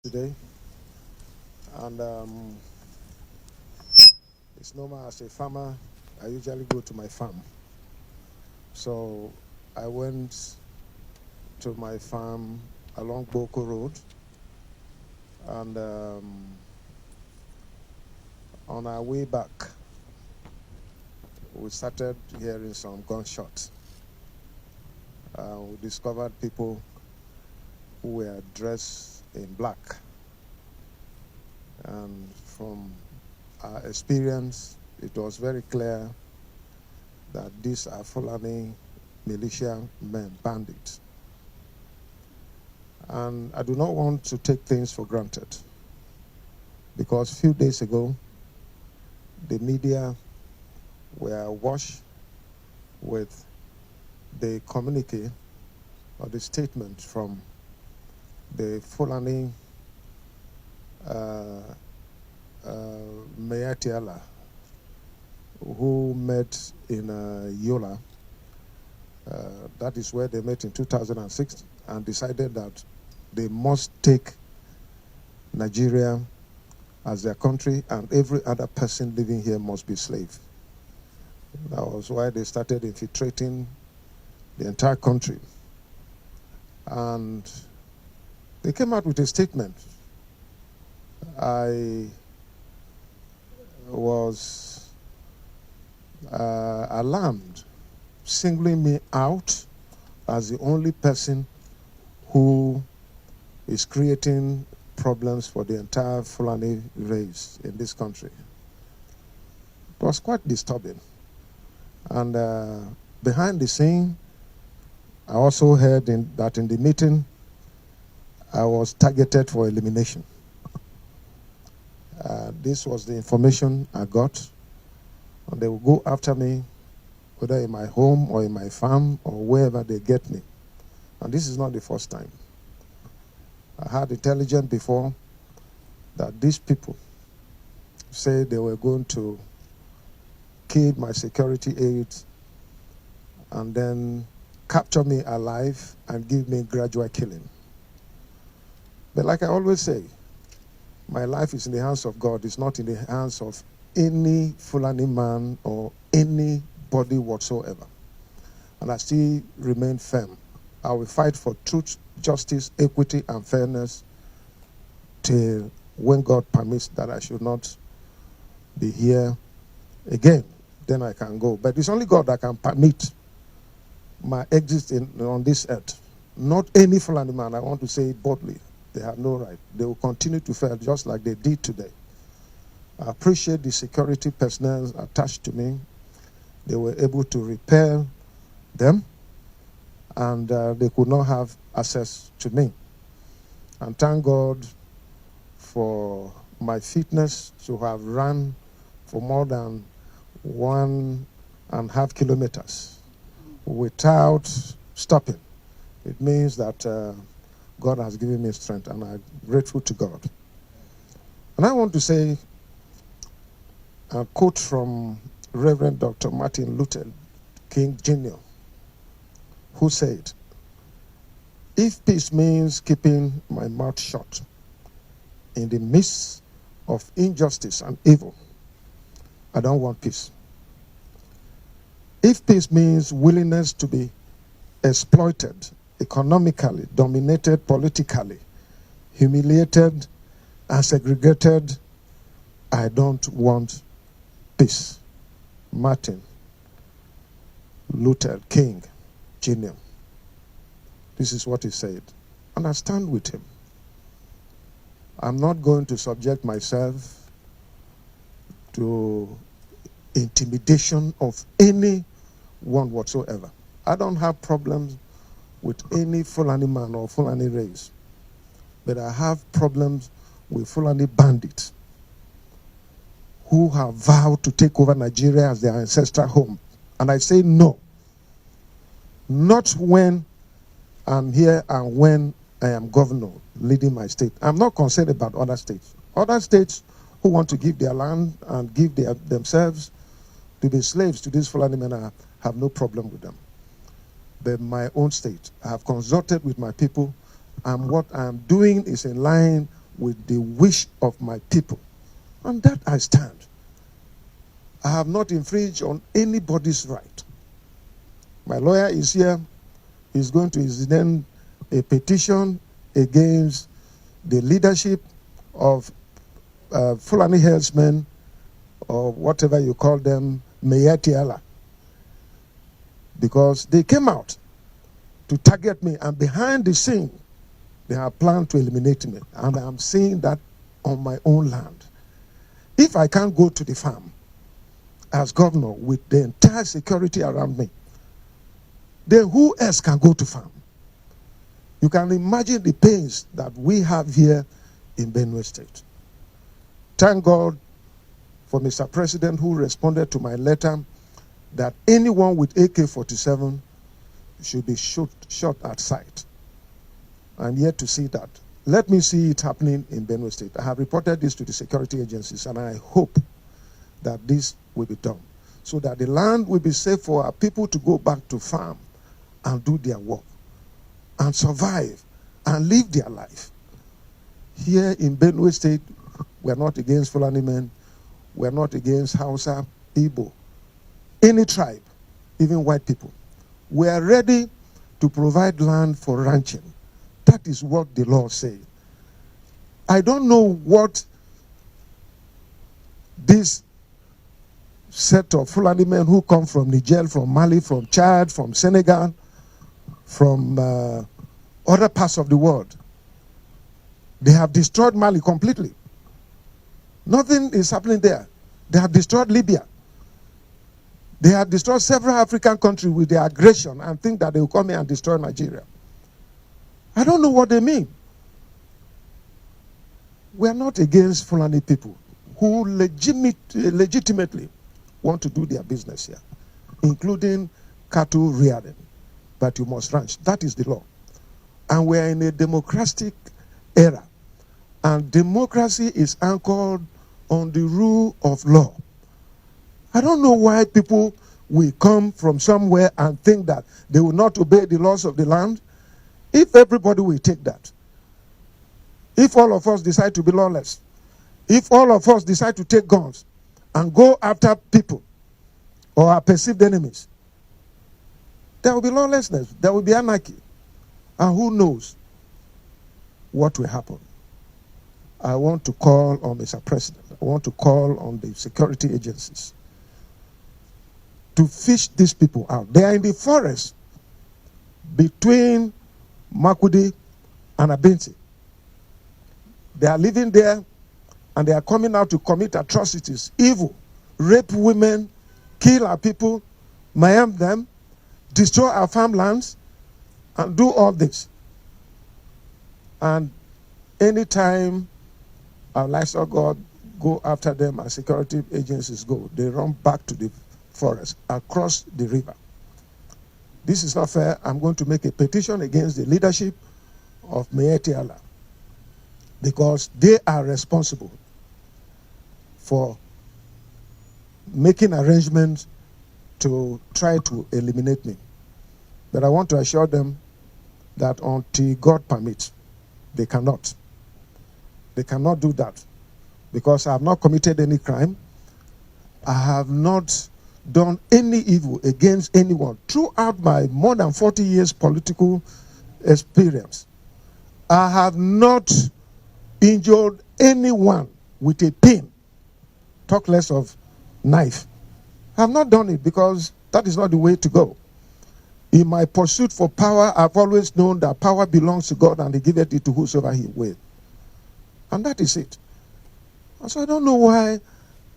today, and it's normal as a farmer. I usually go to my farm, so I went to my farm along Boko Road, and on our way back, we started hearing some gunshots. We discovered people who were dressed in black, and from our experience, it was very clear that these are Fulani militia men, bandits. And I do not want to take things for granted, because a few days ago, the media were awash with the communique or the statement from the Fulani Mayatiala, who met in Yola. That is where they met in 2006, and decided that they must take Nigeria as their country, and every other person living here must be slave. That was why they started infiltrating the entire country. And they came out with a statement. I was alarmed, singling me out as the only person who is creating problems for the entire Fulani race in this country. It was quite disturbing. And behind the scene, I also heard that in the meeting, I was targeted for elimination. This was the information I got. And they will go after me, whether in my home or in my farm or wherever they get me. And this is not the first time. I had intelligence before that these people said they were going to kill my security aides and then capture me alive and give me gradual killing. But like I always say, my life is in the hands of God. It's not in the hands of any Fulani man or anybody whatsoever. And I still remain firm. I will fight for truth, justice, equity, and fairness till when God permits that I should not be here again. Then I can go. But it's only God that can permit my exit on this earth. Not any Fulani man. I want to say it boldly. They have no right. They will continue to fail just like they did today. I appreciate the security personnel attached to me. They were able to repel them, and they could not have access to me. And thank God for my fitness to have run for more than 1.5 kilometers without stopping. It means that God has given me strength, and I'm grateful to God. And I want to say a quote from Reverend Dr. Martin Luther King Jr., who said, "If peace means keeping my mouth shut in the midst of injustice and evil, I don't want peace. If peace means willingness to be exploited economically, dominated politically, humiliated and segregated, I don't want peace." Martin Luther King Jr. This is what he said. And I stand with him. I'm not going to subject myself to intimidation of anyone whatsoever. I don't have problems with any Fulani man or Fulani race. But I have problems with Fulani bandits who have vowed to take over Nigeria as their ancestral home. And I say no. Not when I'm here and when I am governor leading my state. I'm not concerned about other states. Other states who want to give their land and give themselves to be slaves to these Fulani men, I have no problem with them. But my own state, I have consulted with my people, and what I'm doing is in line with the wish of my people. And that I stand. I have not infringed on anybody's right. My lawyer is here. He's going to extend a petition against the leadership of Fulani herdsmen, or whatever you call them, Meyetiala, because they came out to target me, and behind the scene, they have planned to eliminate me, and I'm seeing that on my own land. If I can't go to the farm as governor with the entire security around me, then who else can go to farm? You can imagine the pains that we have here in Benue State. Thank God for Mr. President, who responded to my letter that anyone with AK-47 should be shot at sight. I'm yet to see that. Let me see it happening in Benue State. I have reported this to the security agencies, and I hope that this will be done so that the land will be safe for our people to go back to farm and do their work and survive and live their life. Here in Benue State, we are not against Fulani men. We are not against Hausa, Igbo, any tribe, even white people. We are ready to provide land for ranching. That is what the law says. I don't know what this set of Fulani men who come from Niger, from Mali, from Chad, from Senegal, from other parts of the world, they have destroyed Mali completely. Nothing is happening there. They have destroyed Libya. They have destroyed several African countries with their aggression and think that they will come here and destroy Nigeria. I don't know what they mean. We are not against Fulani people who legitimately want to do their business here, including cattle rearing. But you must ranch. That is the law. And we are in a democratic era. And democracy is anchored on the rule of law. I don't know why people will come from somewhere and think that they will not obey the laws of the land. If everybody will take that, if all of us decide to be lawless, if all of us decide to take guns and go after people or our perceived enemies, there will be lawlessness, there will be anarchy. And who knows what will happen. I want to call on Mr. President, I want to call on the security agencies to fish these people out. They are in the forest between Makudi and Abinti. They are living there and they are coming out to commit atrocities, evil, rape women, kill our people, maim them, destroy our farmlands, and do all this. And anytime our livestock God go after them as security agencies go, they run back to the forest, across the river. This is not fair. I'm going to make a petition against the leadership of Meyetiala because they are responsible for making arrangements to try to eliminate me. But I want to assure them that until God permits, they cannot. They cannot do that because I have not committed any crime. I have not done any evil against anyone. Throughout my more than 40 years political experience, I have not injured anyone with a pin, talk less of knife. I have not done it because that is not the way to go. In my pursuit for power, I've always known that power belongs to God and He giveth it to whosoever He will. And that is it. And so I don't know why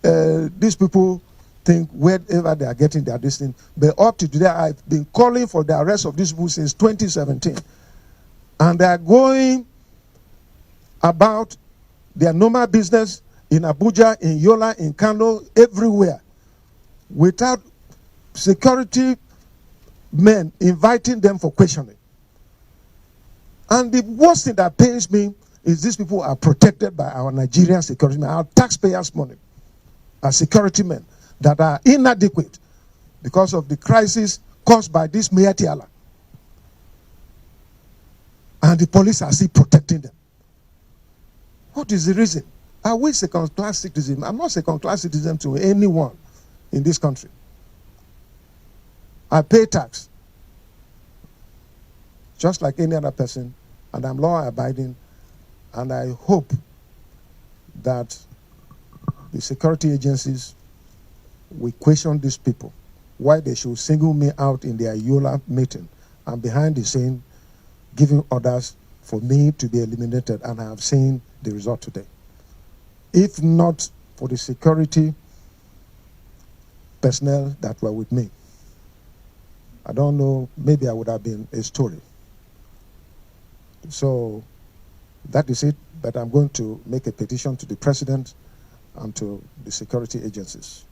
these people think wherever they are getting their destiny. But up to today, I've been calling for the arrest of these people since 2017. And they are going about their normal business in Abuja, in Yola, in Kano, everywhere, without security men inviting them for questioning. And the worst thing that pains me is these people are protected by our Nigerian security men, our taxpayers' money, our security men that are inadequate because of the crisis caused by this Meyetiala. And the police are still protecting them. What is the reason? Are we second-class citizens? I'm not second-class citizen to anyone in this country. I pay tax, just like any other person, and I'm law-abiding, and I hope that the security agencies will question these people, why they should single me out in their Yola meeting and behind the scene giving orders for me to be eliminated, and I have seen the result today. If not for the security personnel that were with me, I don't know, maybe I would have been a story. So that is it, but I'm going to make a petition to the president and to the security agencies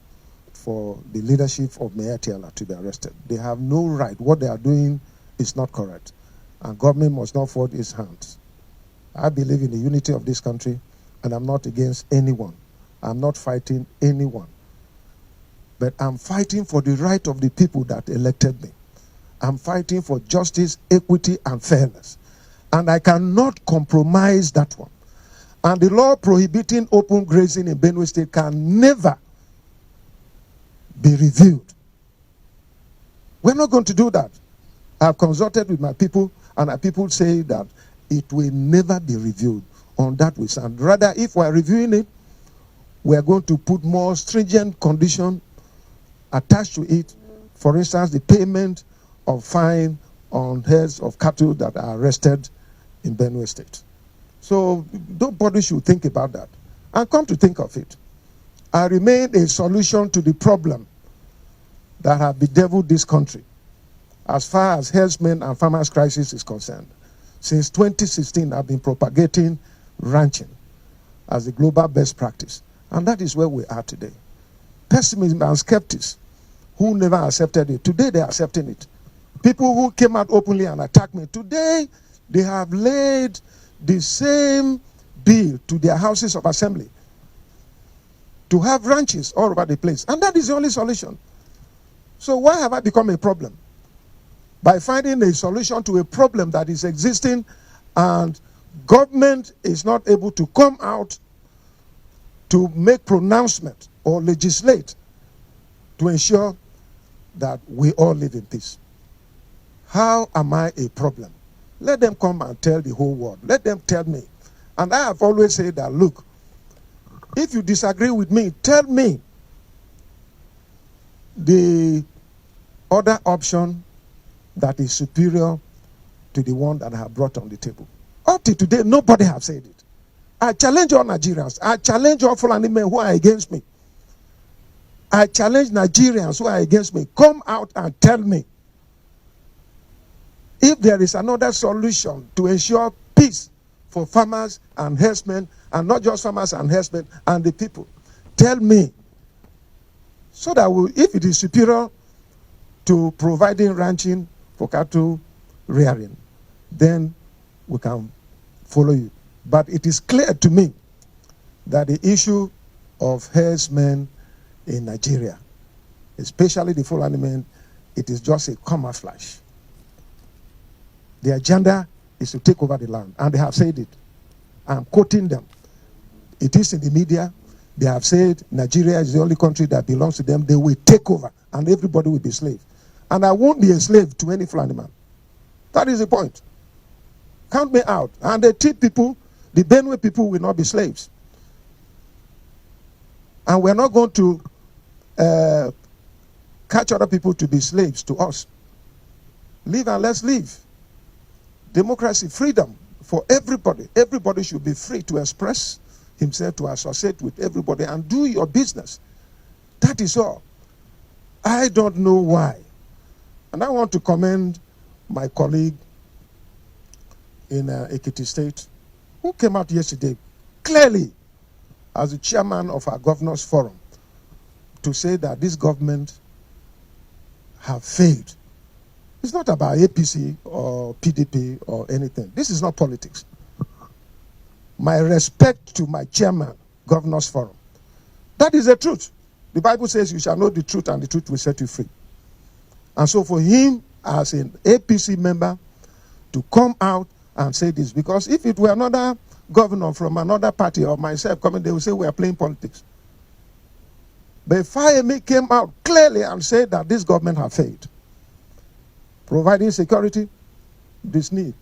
for the leadership of Mayor Tiala to be arrested. They have no right. What they are doing is not correct, and government must not fold its hands. I believe in the unity of this country, and I'm not against anyone. I'm not fighting anyone. But I'm fighting for the right of the people that elected me. I'm fighting for justice, equity, and fairness. And I cannot compromise that one. And the law prohibiting open grazing in Benue State can never be reviewed. We're not going to do that. I've consulted with my people, and my people say that it will never be reviewed. On that we stand. Rather, if we're reviewing it, we're going to put more stringent conditions attached to it. For instance, the payment of fine on heads of cattle that are arrested in Benue State. So nobody should think about that. And come to think of it, I remain a solution to the problem that have bedeviled this country as far as herdsmen and farmers' crisis is concerned. Since 2016, I've been propagating ranching as a global best practice. And that is where we are today. Pessimism and skeptics who never accepted it, today they're accepting it. People who came out openly and attacked me, today they have laid the same bill to their houses of assembly to have ranches all over the place. And that is the only solution. So why have I become a problem? By finding a solution to a problem that is existing, and government is not able to come out to make pronouncement or legislate to ensure that we all live in peace. How am I a problem? Let them come and tell the whole world. Let them tell me. And I have always said that, look, if you disagree with me, tell me the other option that is superior to the one that I have brought on the table. Up to today, nobody has said it. I challenge all Nigerians. I challenge all Fulani men who are against me. I challenge Nigerians who are against me. Come out and tell me if there is another solution to ensure peace for farmers and herdsmen, and not just farmers and herdsmen and the people. Tell me, so that if it is superior to providing ranching for cattle rearing, then we can follow you. But it is clear to me that the issue of herdsmen in Nigeria, especially the Fulani men, it is just a camouflage. The agenda is to take over the land, and they have said it. I'm quoting them. It is in the media. They have said Nigeria is the only country that belongs to them. They will take over, and everybody will be slave. And I won't be a slave to any Fulani man. That is the point. Count me out. And the Tea people, the Benue people, will not be slaves. And we're not going to catch other people to be slaves to us. Live and let's live. Democracy, freedom for everybody. Everybody should be free to express himself, to associate with everybody, and do your business. That is all. I don't know why. And I want to commend my colleague in Ekiti State, who came out yesterday clearly as the chairman of our governors forum to say that this government have failed. It's not about APC or PDP or anything. This is not politics. My respect to my chairman, governors forum. That is the truth. The Bible says you shall know the truth, and the truth will set you free. And so for him as an APC member to come out and say this, because if it were another governor from another party or myself coming, they will say we are playing politics. But Fayemi came out clearly and said that this government has failed. Providing security, this need.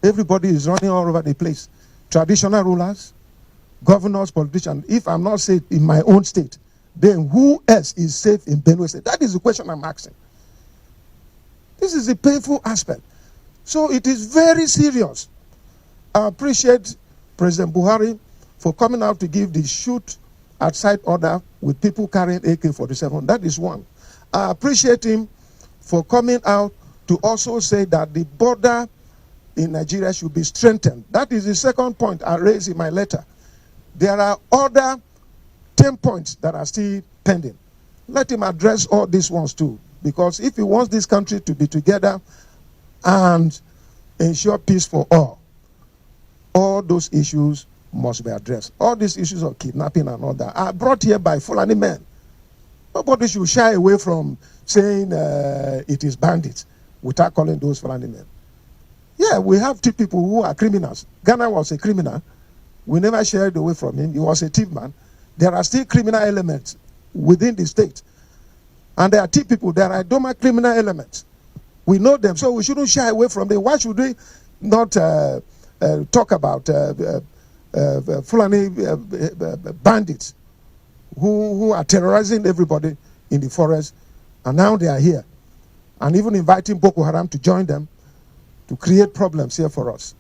Everybody is running all over the place. Traditional rulers, governors, politicians. If I'm not safe in my own state, then who else is safe in Benue State? That is the question I'm asking. This is a painful aspect. So it is very serious. I appreciate President Buhari for coming out to give the shoot outside order with people carrying AK-47. That is one. I appreciate him for coming out to also say that the border in Nigeria should be strengthened. That is the second point I raised in my letter. There are other 10 points that are still pending. Let him address all these ones too, because if he wants this country to be together and ensure peace for all those issues must be addressed. All these issues of kidnapping and all that are brought here by Fulani men. Nobody should shy away from saying it is bandits without calling those Fulani men. Yeah, we have two people who are criminals. Ghana was a criminal. We never shared away from him. He was a thief man. There are still criminal elements within the state. And there are two people, there are dormant criminal elements. We know them, so we shouldn't shy away from them. Why should we not talk about Fulani bandits who are terrorizing everybody in the forest, and now they are here, and even inviting Boko Haram to join them to create problems here for us.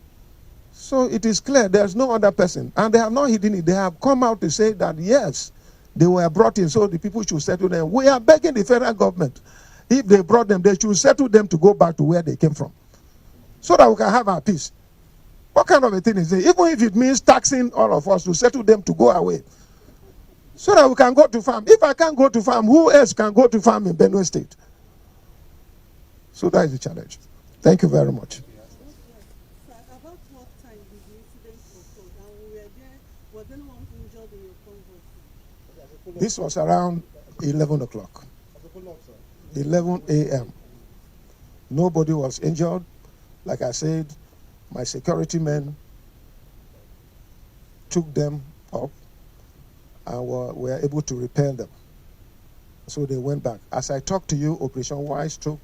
So it is clear there's no other person, and they have not hidden it. They have come out to say that yes, they were brought in, so the people should settle them. We are begging the federal government, if they brought them, they should settle them to go back to where they came from, so that we can have our peace. What kind of a thing is it? Even if it means taxing all of us to settle them to go away, so that we can go to farm. If I can't go to farm, who else can go to farm in Benue State? So that is the challenge. Thank you very much. About what time did the incident occur? And we were there, was anyone injured in your convoy? This was around 11 o'clock. 11 a.m. Nobody was injured. Like I said, my security men took them up and were able to repel them. So they went back. As I talk to you, Operation Wise Troop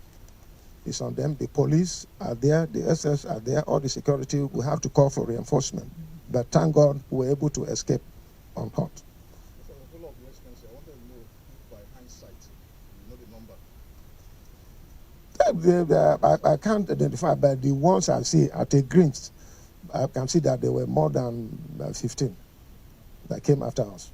is on them. The police are there, the SS are there, all the security. We have to call for reinforcement. But thank God we were able to escape unhurt. I can't identify, but the ones I see at a glance, I can see that there were more than 15 that came after us.